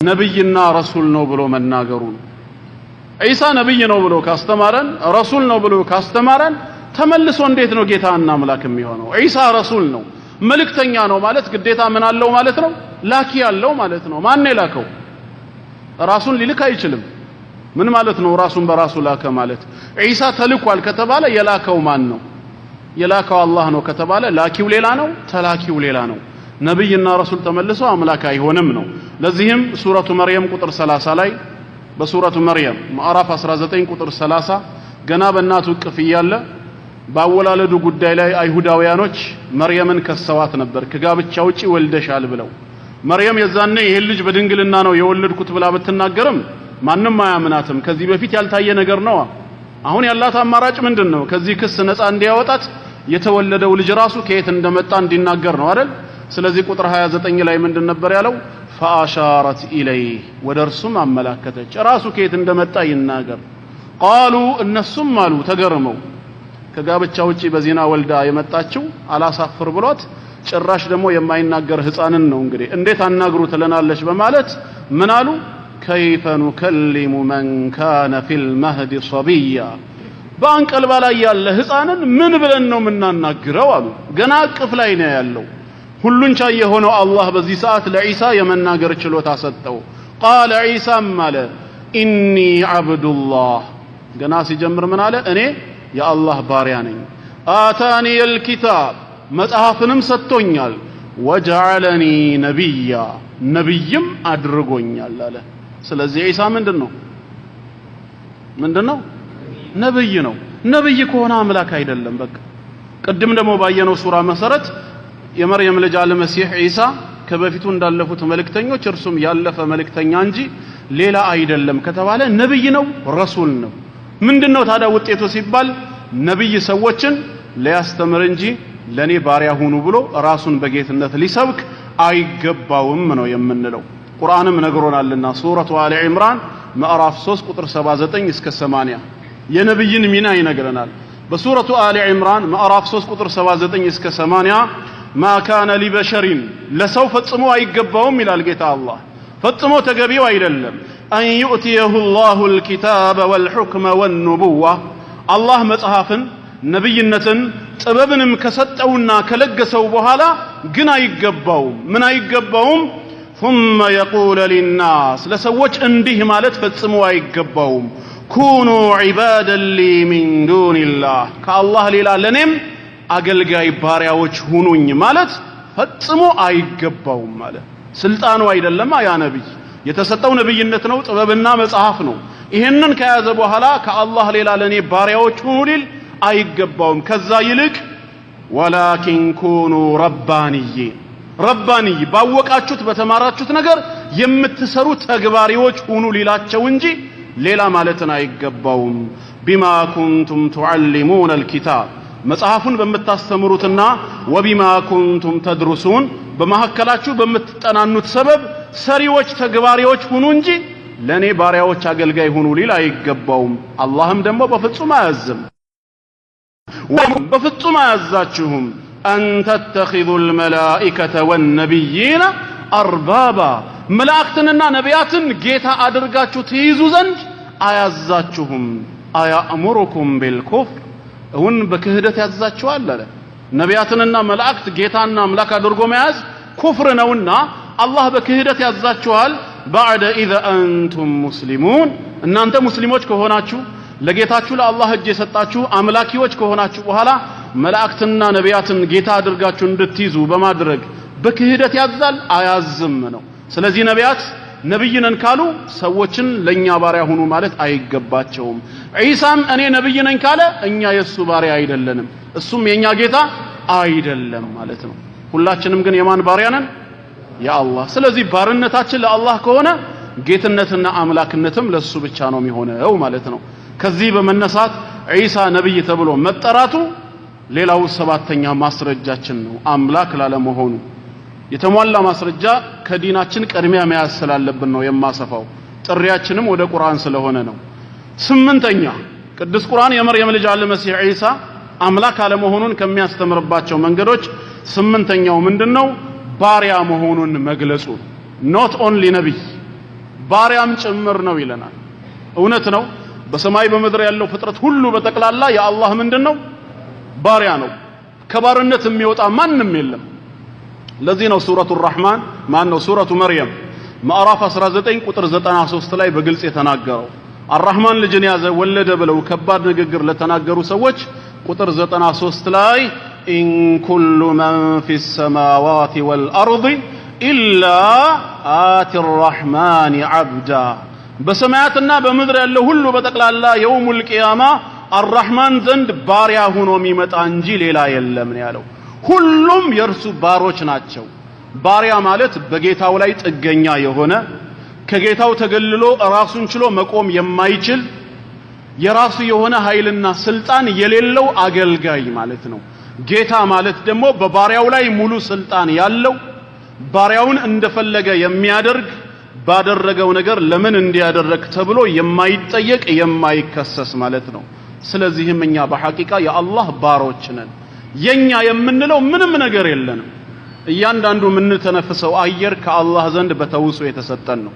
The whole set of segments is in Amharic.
ነብይና ረሱል ነው ብሎ መናገሩ ኢሳ ነብይ ነው ብሎ ካስተማረን ረሱል ነው ብሎ ካስተማረን ተመልሶ እንዴት ነው ጌታና አምላክ የሚሆነው? ኢሳ ረሱል ነው መልእክተኛ ነው ማለት ግዴታ ምን አለው ማለት ነው? ላኪ ያለው ማለት ነው። ማን ነው ላከው? ራሱን ሊልክ አይችልም። ምን ማለት ነው ራሱን በራሱ ላከ ማለት? ኢሳ ተልኳል ከተባለ የላከው ማን ነው? የላከው አላህ ነው ከተባለ ላኪው ሌላ ነው፣ ተላኪው ሌላ ነው። ነብይና ረሱል ተመልሶ አምላክ አይሆንም ነው። ለዚህም ሱረቱ መርየም ቁጥር 30 ላይ በሱረቱ መርየም ምዕራፍ 19 ቁጥር 30 ገና በእናቱ እቅፍ እያለ ባወላለዱ ጉዳይ ላይ አይሁዳውያኖች መርየምን ከሰዋት ነበር ከጋብቻ ውጪ ወልደሻል ብለው። መርየም የዛኔ ይሄን ልጅ በድንግልና ነው የወለድኩት ብላ ብትናገርም ማንንም አያምናትም። ከዚህ በፊት ያልታየ ነገር ነው። አሁን ያላት አማራጭ ምንድነው? ከዚህ ክስ ነፃ እንዲያወጣት የተወለደው ልጅ ራሱ ከየት እንደመጣ እንዲናገር ነው አይደል? ስለዚህ ቁጥር 29 ላይ ምንድን ነበር ያለው? ፈአሻረት ኢለይህ ወደ እርሱም አመላከተች። ራሱ ከየት እንደመጣ ይናገር። ቃሉ እነሱም አሉ ተገርመው ከጋብቻ ውጪ በዚና ወልዳ የመጣችው አላሳፍር ብሏት ጭራሽ ደግሞ የማይናገር ህፃንን ነው እንግዲህ እንዴት አናግሩ ትለናለች በማለት ምን አሉ? ከይፈ ኑከሊሙ መን ካነ ፊል መህዲ ሶቢያ በአንቀልባ ላይ ያለ ህፃንን ምን ብለን ነው የምናናግረው አሉ። ገና እቅፍ ላይ ነው ያለው። ሁሉን ቻይ የሆነው አላህ በዚህ ሰዓት ለኢሳ የመናገር ችሎታ ሰጠው። ቃለ ኢሳም አለ ኢኒ አብዱላህ ገና ሲጀምር ምን አለ? እኔ የአላህ ባሪያ ነኝ። አታኒየል ኪታብ መጽሐፍንም ሰጥቶኛል። ወጀዐለኒ ነቢያ ነብይም አድርጎኛል አለ። ስለዚህ ኢሳ ምንድነው? ነብይ ነው። ነብይ ከሆነ አምላክ አይደለም። በቃ ቅድም ደግሞ ባየነው ሱራ መሰረት የመርየም ልጅ አልመሲህ ኢሳ ከበፊቱ እንዳለፉት መልእክተኞች እርሱም ያለፈ መልእክተኛ እንጂ ሌላ አይደለም ከተባለ ነብይ ነው፣ ረሱል ነው። ምንድነው ታዲያ ውጤቱ ሲባል ነብይ ሰዎችን ሊያስተምር እንጂ ለኔ ባሪያ ሁኑ ብሎ ራሱን በጌትነት ሊሰብክ አይገባውም ነው የምንለው። ቁርአንም ነግሮናልና ሱረቱ አሊ ኢምራን ምዕራፍ 3 ቁጥር 79 እስከ 80 የነብይን ሚና ይነግረናል። በሱረቱ አሊ ኢምራን ምዕራፍ 3 ቁጥር 79 እስከ 80 ማ ካነ ሊበሸሪን ለሰው ፈጽሞ አይገባውም ይላል ጌታ አላህ። ፈጽሞ ተገቢው አይደለም አን ዩእቲየሁ ላሁ ልኪታበ ወልሑክመ ወኑቡዋ አላህ መጽሐፍን ነብይነትን ጥበብንም ከሰጠውና ከለገሰው በኋላ ግን አይገባውም። ምን አይገባውም? ثم يقول للناس ለሰዎች እንዲህ ማለት ፈጽሞ አይገባውም። ኩኑ ዒባዳ ሊ ሚን ዱንላህ ከአላህ ሌላ ለኔም አገልጋይ ባሪያዎች ሁኑኝ ማለት ፈጽሞ አይገባውም ማለት ስልጣኑ አይደለም። ያ ነብይ የተሰጠው ነብይነት ነው፣ ጥበብና መጽሐፍ ነው። ይሄንን ከያዘ በኋላ ከአላህ ሌላ ለኔ ባሪያዎች ሁኑ ሊል አይገባውም። ከዛ ይልቅ ወላኪን ኩኑ ረባኒ ባወቃችሁት በተማራችሁት ነገር የምትሰሩ ተግባሪዎች ሁኑ ሊላቸው እንጂ ሌላ ማለትን አይገባውም። ቢማ ኩንቱም ቱዓሊሙነ አልኪታብ መጽሐፉን በምታስተምሩትና ወቢማ ኩንቱም ተድሩሱን በመሐከላችሁ በምትጠናኑት ሰበብ ሰሪዎች ተግባሪዎች ሁኑ እንጂ ለኔ ባሪያዎች አገልጋይ ሁኑ ሊል አይገባውም። አላህም ደግሞ በፍጹም አያዝም፣ በፍጹም አያዛችሁም አን ተተኺዙ አልመላኢከተ ወነቢይነ አርባባ መላእክትንና ነቢያትን ጌታ አድርጋችሁ ትይዙ ዘንድ አያዛችሁም። አያእሙሩኩም ቢልኩፍር እውን በክህደት ያዛችኋል አለ። ነቢያትንና መላእክት ጌታና አምላክ አድርጎ መያዝ ኩፍር ነውና አላህ በክህደት ያዛችኋል። ባዕደ ኢዘ አንቱም ሙስሊሙን እናንተ ሙስሊሞች ከሆናችሁ ለጌታችሁ ለአላህ እጅ የሰጣችሁ አምላኪዎች ከሆናችሁ በኋላ መላእክትና ነቢያትን ጌታ አድርጋችሁ እንድትይዙ በማድረግ በክህደት ያዛል አያዝም ነው። ስለዚህ ነቢያት ነብይ ነን ካሉ ሰዎችን ለኛ ባሪያ ሁኑ ማለት አይገባቸውም። ኢሳም እኔ ነብይ ነኝ ካለ እኛ የሱ ባሪያ አይደለንም፣ እሱም የኛ ጌታ አይደለም ማለት ነው። ሁላችንም ግን የማን ባሪያ ነን? የአላህ። ስለዚህ ባርነታችን ለአላህ ከሆነ ጌትነትና አምላክነትም ለሱ ብቻ ነው የሚሆነው ማለት ነው። ከዚህ በመነሳት ኢሳ ነብይ ተብሎ መጠራቱ ሌላው ሰባተኛ ማስረጃችን ነው አምላክ ላለመሆኑ። የተሟላ ማስረጃ ከዲናችን ቅድሚያ መያዝ ስላለብን ነው የማሰፋው። ጥሪያችንም ወደ ቁርአን ስለሆነ ነው። ስምንተኛ ቅዱስ ቁርአን የመርየም ልጅ አልመሲህ ኢሳ አምላክ አለመሆኑን ከሚያስተምርባቸው መንገዶች ስምንተኛው ምንድነው? ባሪያ መሆኑን መግለጹ። ኖት ኦንሊ ነብይ ባሪያም ጭምር ነው ይለናል። እውነት ነው። በሰማይ በምድር ያለው ፍጥረት ሁሉ በጠቅላላ የአላህ ምንድነው? ባሪያ ነው። ከባርነት የሚወጣ ማንም የለም። ለዚህ ነው ሱረቱ الرحمن ማነው ሱረቱ መርየም ማዕራፍ 19 ቁጥር 93 ላይ በግልጽ የተናገረው አርrahማን ልጅን ያዘ ወለደ ብለው ከባድ ንግግር ለተናገሩ ሰዎች ቁጥር 93 ላይ ኢን ኩሉ መን ፊ السماوات والارض الا آتي الرحمن عبدا በሰማያትና በምድር ያለው ሁሉ በጠቅላላ የውሙል ቂያማ አርrahማን ዘንድ ባሪያ ሆኖ የሚመጣ እንጂ ሌላ የለም ነው ያለው። ሁሉም የእርሱ ባሮች ናቸው። ባሪያ ማለት በጌታው ላይ ጥገኛ የሆነ ከጌታው ተገልሎ ራሱን ችሎ መቆም የማይችል የራሱ የሆነ ኃይልና ስልጣን የሌለው አገልጋይ ማለት ነው። ጌታ ማለት ደግሞ በባሪያው ላይ ሙሉ ስልጣን ያለው ባሪያውን እንደፈለገ የሚያደርግ ባደረገው ነገር ለምን እንዲያደርግ ተብሎ የማይጠየቅ የማይከሰስ ማለት ነው። ስለዚህም እኛ በሐቂቃ የአላህ ባሮች ነን። የኛ የምንለው ምንም ነገር የለንም። እያንዳንዱ የምንተነፍሰው አየር ከአላህ ዘንድ በተውሶ የተሰጠን ነው።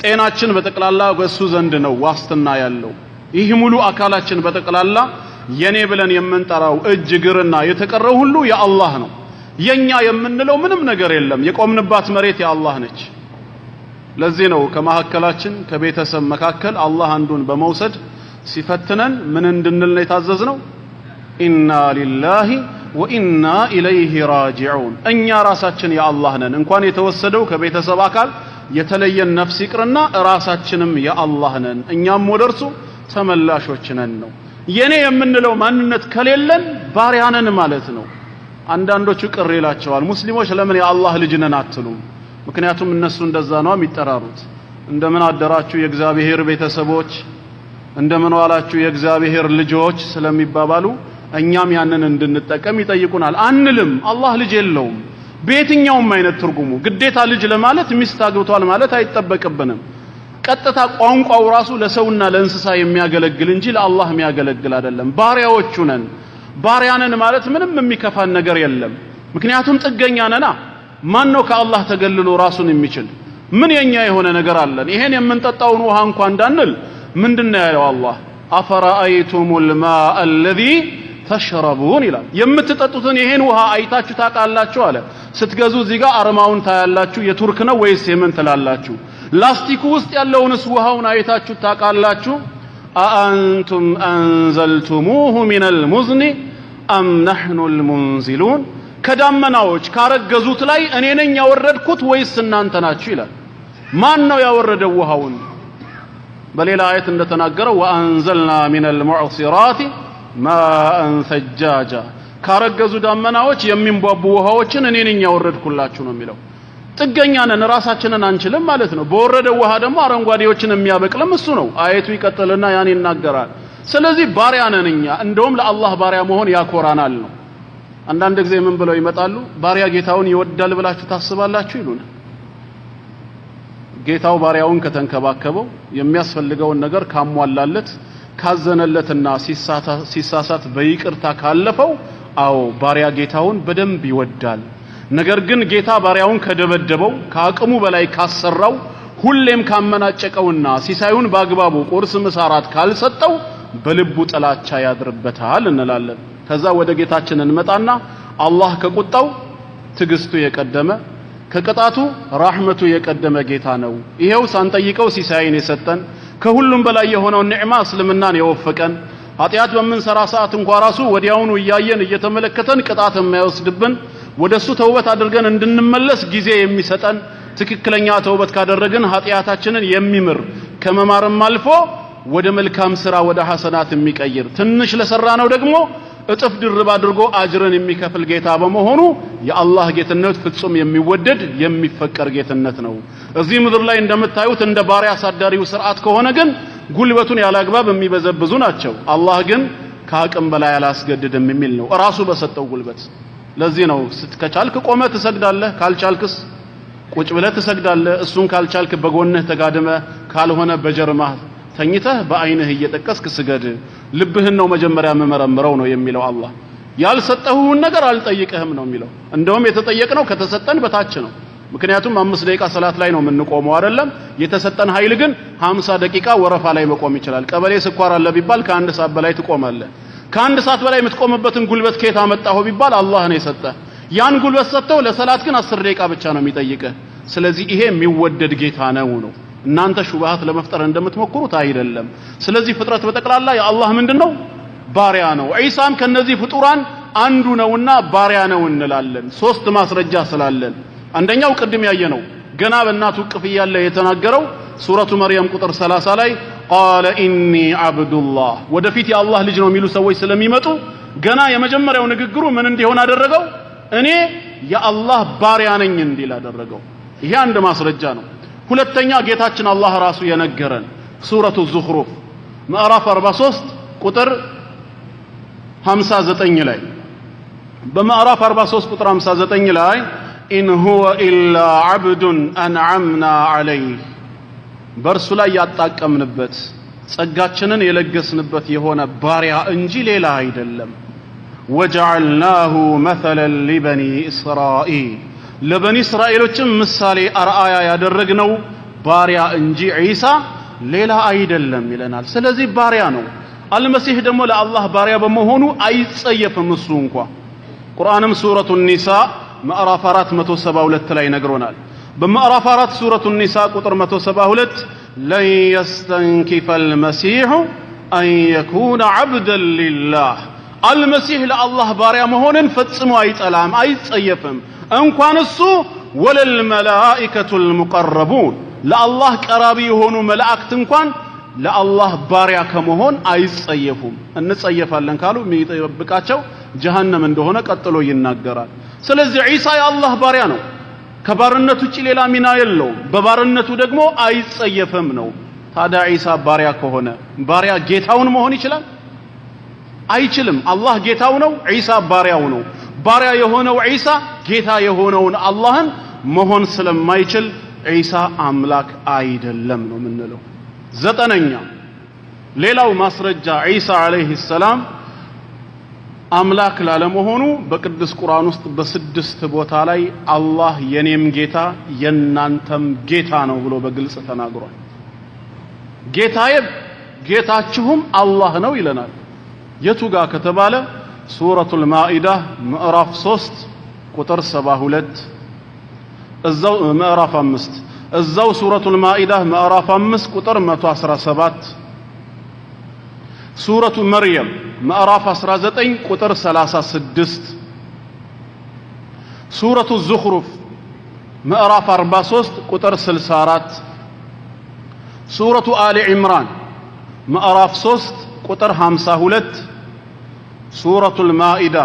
ጤናችን በጠቅላላ በሱ ዘንድ ነው ዋስትና ያለው። ይህ ሙሉ አካላችን በጠቅላላ የኔ ብለን የምንጠራው እጅ እግርና የተቀረው ሁሉ የአላህ ነው። የኛ የምንለው ምንም ነገር የለም። የቆምንባት መሬት የአላህ ነች። ለዚህ ነው ከመሐከላችን ከቤተሰብ መካከል አላህ አንዱን በመውሰድ ሲፈትነን ምን እንድንል ነው የታዘዝነው? ኢና ሊላሂ ወኢና ኢለይሂ ራጂዑን። እኛ ራሳችን የአላህ ነን። እንኳን የተወሰደው ከቤተሰብ አካል የተለየን ነፍስ ይቅርና ራሳችንም የአላህ ነን። እኛም ወደርሱ ተመላሾች ነን ነው። የኔ የምንለው ማንነት ከሌለን ባሪያ ነን ማለት ነው። አንዳንዶቹ ቅር ይላቸዋል። ሙስሊሞች ለምን የአላህ ልጅ ነን አትሉም? ምክንያቱም እነሱ እንደዛ ነው የሚጠራሩት። እንደምን አደራችሁ የእግዚአብሔር ቤተሰቦች፣ እንደምን ዋላችሁ የእግዚአብሔር ልጆች ስለሚባባሉ እኛም ያንን እንድንጠቀም ይጠይቁናል። አንልም። አላህ ልጅ የለውም በየትኛውም አይነት ትርጉሙ። ግዴታ ልጅ ለማለት ሚስት አግብቷል ማለት አይጠበቅብንም። ቀጥታ ቋንቋው ራሱ ለሰውና ለእንስሳ የሚያገለግል እንጂ ለአላህ የሚያገለግል አይደለም። ባሪያዎቹ ነን። ባሪያ ነን ማለት ምንም የሚከፋን ነገር የለም። ምክንያቱም ጥገኛ ነና። ማን ነው ከአላህ ተገልሎ ራሱን የሚችል? ምን የኛ የሆነ ነገር አለን? ይሄን የምንጠጣውን ውሃ እንኳን እንዳንል ምንድነው ያለው አላህ? አፈራአይቱሙል ማአ አለዚ ተሽረቡን ይላል። የምትጠጡትን ይሄን ውሃ አይታችሁ ታውቃላችሁ አለ። ስትገዙ እዚህ ጋር አርማውን ታያላችሁ። የቱርክ ነው ወይስ የምን ትላላችሁ? ላስቲኩ ውስጥ ያለውንስ ውሃውን አይታችሁ ታውቃላችሁ? አአንቱም አንዘልቱሙሁ ሚነል ሙዝኒ አም ነሕኑል ሙንዚሉን። ከዳመናዎች ካረገዙት ላይ እኔ ነኝ ያወረድኩት ወይስ እናንተ ናችሁ ይላል። ማን ነው ያወረደው ውሃውን? በሌላ አየት እንደተናገረው ወአንዘልና ሚነል ሙዕሲራቲ ማአን ሰጃጃ። ካረገዙ ዳመናዎች የሚንቧቡ ውሃዎችን እኔ ነኝ ያወረድኩላችሁ ነው የሚለው። ጥገኛ ነን፣ ራሳችንን አንችልም ማለት ነው። በወረደው ውሃ ደግሞ አረንጓዴዎችን የሚያበቅልም እሱ ነው። አየቱ ይቀጥልና ያን ይናገራል። ስለዚህ ባሪያ ነን እኛ። እንደውም ለአላህ ባሪያ መሆን ያኮራናል ነው። አንዳንድ ጊዜ ምን ብለው ይመጣሉ? ባሪያ ጌታውን ይወዳል ብላችሁ ታስባላችሁ ይሉናል። ጌታው ባሪያውን ከተንከባከበው የሚያስፈልገውን ነገር ካሟላለት ካዘነለትና ሲሳሳት በይቅርታ ካለፈው፣ አዎ ባሪያ ጌታውን በደንብ ይወዳል። ነገር ግን ጌታ ባሪያውን ከደበደበው፣ ከአቅሙ በላይ ካሰራው፣ ሁሌም ካመናጨቀውና ሲሳዩን በአግባቡ ቁርስ ምሳ ራት ካልሰጠው በልቡ ጥላቻ ያድርበታል እንላለን። ከዛ ወደ ጌታችን እንመጣና አላህ ከቁጣው ትግስቱ የቀደመ ከቅጣቱ ራህመቱ የቀደመ ጌታ ነው። ይሄው ሳንጠይቀው ሲሳይን የሰጠን ከሁሉም በላይ የሆነው ኒዕማ እስልምናን የወፈቀን ኃጢአት በምንሰራ ሰዓት እንኳን ራሱ ወዲያውኑ እያየን እየተመለከተን ቅጣት የማይወስድብን ወደሱ ተውበት አድርገን እንድንመለስ ጊዜ የሚሰጠን ትክክለኛ ተውበት ካደረግን ኃጢአታችንን የሚምር ከመማርም አልፎ ወደ መልካም ስራ ወደ ሐሰናት የሚቀይር ትንሽ ለሰራነው ደግሞ እጥፍ ድርብ አድርጎ አጅርን የሚከፍል ጌታ በመሆኑ የአላህ ጌትነት ፍጹም የሚወደድ የሚፈቀር ጌትነት ነው። እዚህ ምድር ላይ እንደምታዩት እንደ ባሪያ አሳዳሪው ስርዓት ከሆነ ግን ጉልበቱን ያላግባብ የሚበዘብዙ ናቸው። አላህ ግን ከአቅም በላይ አላስገድድም የሚል ነው ራሱ በሰጠው ጉልበት። ለዚህ ነው ከቻልክ ቆመ ትሰግዳለህ፣ ካልቻልክስ ቁጭ ብለህ ትሰግዳለህ። እሱን ካልቻልክ በጎንህ ተጋድመ፣ ካልሆነ በጀርማህ ተኝተህ በአይንህ እየጠቀስክ ስገድ። ልብህን ነው መጀመሪያ መመረምረው ነው የሚለው አላህ። ያልሰጠሁን ነገር አልጠይቅህም ነው የሚለው። እንደውም የተጠየቅነው ከተሰጠን በታች ነው። ምክንያቱም 5 ደቂቃ ሰላት ላይ ነው የምንቆመው አይደለም የተሰጠን ኃይል ግን 50 ደቂቃ ወረፋ ላይ መቆም ይችላል ቀበሌ ስኳር አለ ቢባል ከአንድ ሰዓት በላይ ትቆማለህ ከአንድ ሰዓት በላይ የምትቆምበትን ጉልበት ከየት አመጣው ቢባል አላህ ነው የሰጠህ ያን ጉልበት ሰጥተው ለሰላት ግን 10 ደቂቃ ብቻ ነው የሚጠይቅህ ስለዚህ ይሄ የሚወደድ ጌታ ነው እናንተ ሹብሃት ለመፍጠር እንደምትሞክሩት አይደለም ስለዚህ ፍጥረት በተቀላላ የአላህ ምንድነው ባሪያ ነው ኢሳም ከነዚህ ፍጡራን አንዱ ነውና ባሪያ ነው እንላለን ሶስት ማስረጃ ስላለን አንደኛው ቅድም ያየነው ገና በእናቱ ቅፍ ያለ የተናገረው ሱረቱ መርየም ቁጥር 30 ላይ ቃለ ኢኒ አብዱላህ ወደፊት የአላህ ልጅ ነው የሚሉ ሰዎች ስለሚመጡ ገና የመጀመሪያው ንግግሩ ምን እንዲሆን አደረገው እኔ የአላህ ባሪያ ነኝ እንዲል አደረገው ይሄ አንድ ማስረጃ ነው ሁለተኛ ጌታችን አላህ ራሱ የነገረን ሱረቱ ዙኽሩፍ ምዕራፍ 43 ቁጥር 59 ላይ በምዕራፍ 43 ቁጥር 59 ላይ ኢን ሁወ ኢላ ዐብዱን አንዐምና ዐለይህ በርሱ ላይ ያጣቀምንበት ጸጋችንን የለገስንበት የሆነ ባሪያ እንጂ ሌላ አይደለም ወጀዐልናሁ መሰለን ሊበኒ እስራኤል ለበኒ እስራኤሎችም ምሳሌ አርአያ ያደረግነው ባሪያ እንጂ ዒሳ ሌላ አይደለም ይለናል ስለዚህ ባሪያ ነው አልመሲህ ደግሞ ለአላህ ባሪያ በመሆኑ አይጸየፍም እሱ እንኳን ቁርአንም ሱረቱ ኒሳ ምዕራፍ 472 ላይ ነግሮናል በምዕራፍ 4 ሱረቱ ኒሳ ቁጥር 172 ለን የስተንኪፈ አልመሲህ አን የኩነ ዐብደን ሊላህ አልመሲህ ለአላህ ባሪያ መሆንን ፈጽሞ አይጠላም አይጸየፍም እንኳን እሱ ወለል መላኢከቱል ሙቀረቡን ለአላህ ቀራቢ የሆኑ መላእክት እንኳን ለአላህ ባሪያ ከመሆን አይጸየፉም እንጸየፋለን ካሉ የሚጠብቃቸው ጀሃነም እንደሆነ ቀጥሎ ይናገራል ስለዚህ ዒሳ የአላህ ባሪያ ነው ከባርነቱ ውጪ ሌላ ሚና የለውም በባርነቱ ደግሞ አይጸየፍም ነው ታዲያ ዒሳ ባሪያ ከሆነ ባሪያ ጌታውን መሆን ይችላል አይችልም አላህ ጌታው ነው ዒሳ ባሪያው ነው ባሪያ የሆነው ዒሳ ጌታ የሆነውን አላህን መሆን ስለማይችል ዒሳ አምላክ አይደለም ነው የምንለው ዘጠነኛ ሌላው ማስረጃ ዒሳ አለይሂ ሰላም አምላክ ላለመሆኑ በቅዱስ ቁርአን ውስጥ በስድስት ቦታ ላይ አላህ የኔም ጌታ የናንተም ጌታ ነው ብሎ በግልጽ ተናግሯል ጌታዬ ጌታችሁም አላህ ነው ይለናል የቱ ጋር ከተባለ ሱረቱል ማኢዳ ምዕራፍ 3 ቁጥር 72 እዛው ምዕራፍ 5 እዛው ሱረቱል ማኢዳ ምዕራፍ 5 ቁጥር 117 ሱረቱ መርየም ምዕራፍ 19 ቁጥር 36 ሱረቱ ዙኽሩፍ ምዕራፍ 43 ቁጥር 64 ሱረቱ አሊ ዒምራን ምዕራፍ 3 ቁጥር 52 ሱረቱል ማኢዳ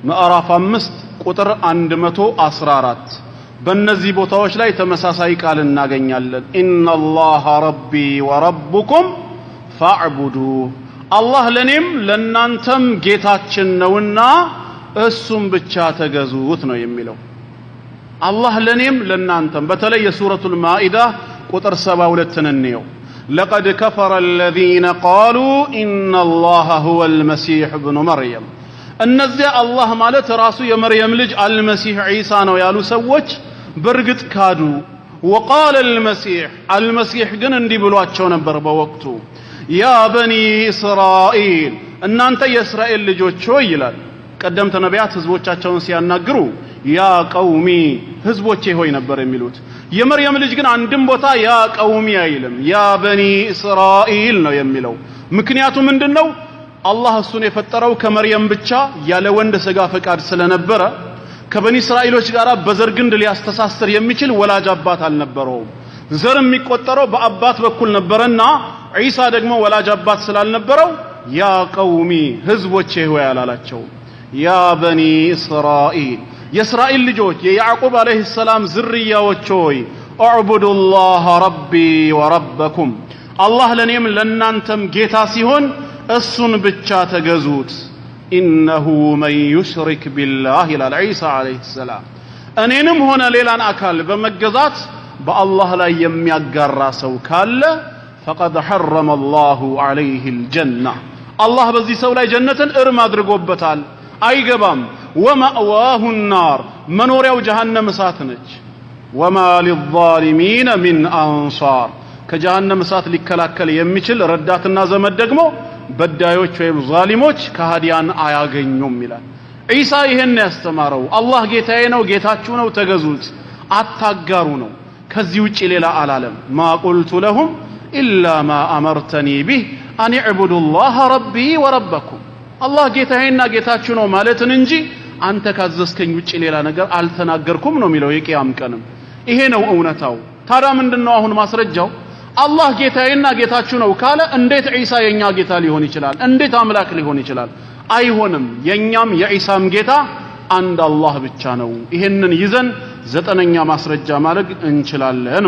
ምዕራፍ 5 ቁጥር 114 በእነዚህ ቦታዎች ላይ ተመሳሳይ ቃል እናገኛለን ኢነላህ ረቢ ወረብኩም ፈዕቡዱ አላህ ለኔም ለናንተም ጌታችን ነውና እሱም ብቻ ተገዙት ነው የሚለው አላህ ለኔም ለናንተም በተለይ የሱረቱል ማኢዳ ቁጥር 72 እንየው لقد كفر الذين قالوا إن الله هو المسيح ابن مريم እነዚያ አላህ ማለት ራሱ የመርየም ልጅ አልመሲህ ዒሳ ነው ያሉ ሰዎች በርግጥ ካዱ وقال المسيح ግን እንዲህ ብሏቸው ነበር በወቅቱ ያ በኒ እስራኤል እናንተ የእስራኤል ልጆች ሆይ ይላል ቀደምት ነቢያት ህዝቦቻቸውን ሲያናግሩ ያ ቀውሚ ህዝቦቼ ሆይ ነበር የሚሉት የመርየም ልጅ ግን አንድም ቦታ ያ ቀውሚ አይልም ያ በኒ እስራኤል ነው የሚለው ምክንያቱ ምንድነው አላህ እሱን የፈጠረው ከመርየም ብቻ ያለ ወንድ ስጋ ፈቃድ ስለነበረ ከበኒ እስራኤሎች ጋር በዘር ግንድ ሊያስተሳስር የሚችል ወላጅ አባት አልነበረውም ዘር የሚቆጠረው በአባት በኩል ነበርና ዒሳ ደግሞ ወላጅ አባት ስላልነበረው ያ ቀውሚ ህዝቦቼ ሆይ አላላቸው ያ በኒ እስራኤል የእስራኤል ልጆች የያዕቆብ አለይሂ ሰላም ዝርያዎች ሆይ አዕቡዱላህ ረቢ ወረበኩም አላህ ለኔም ለናንተም ጌታ ሲሆን እሱን ብቻ ተገዙት ኢነሁ መን ዩሽሪክ ቢላህ ይላል ዒሳ አለይሂ ሰላም እኔንም ሆነ ሌላን አካል በመገዛት በአላህ ላይ የሚያጋራ ሰው ካለ ፈቀድ ሐረመ አላሁ ዐለይሂ አልጀና አላህ በዚህ ሰው ላይ ጀነትን እርም አድርጎበታል አይገባም ወማእዋሁ النار መኖሪያው ጀሃነም እሳት ነች ወማ للظالمين من አንصار ከጀሃነም እሳት ሊከላከል የሚችል ረዳትና ዘመድ ደግሞ በዳዮች ወይም ዛሊሞች ከሃዲያን አያገኙም ይላል ኢሳ ይሄን ያስተማረው አላህ ጌታዬ ነው ጌታችሁ ነው ተገዙት አታጋሩ ነው ከዚህ ውጪ ሌላ አላለም ማ ቁልቱ ለሁም ኢላ ማ አመርተኒ ቢህ አን ይዕቡዱ ላህ ረቢ ወረበኩም አላህ ጌታዬና ጌታችሁ ነው ማለትን እንጂ አንተ ካዘዝከኝ ውጪ ሌላ ነገር አልተናገርኩም ነው የሚለው የቂያም ቀንም ይሄ ነው እውነታው ታዲያ ምንድነው አሁን ማስረጃው አላህ ጌታዬና ጌታችሁ ነው ካለ እንዴት ኢሳ የኛ ጌታ ሊሆን ይችላል እንዴት አምላክ ሊሆን ይችላል አይሆንም የኛም የኢሳም ጌታ አንድ አላህ ብቻ ነው ይሄንን ይዘን ዘጠነኛ ማስረጃ ማድረግ እንችላለን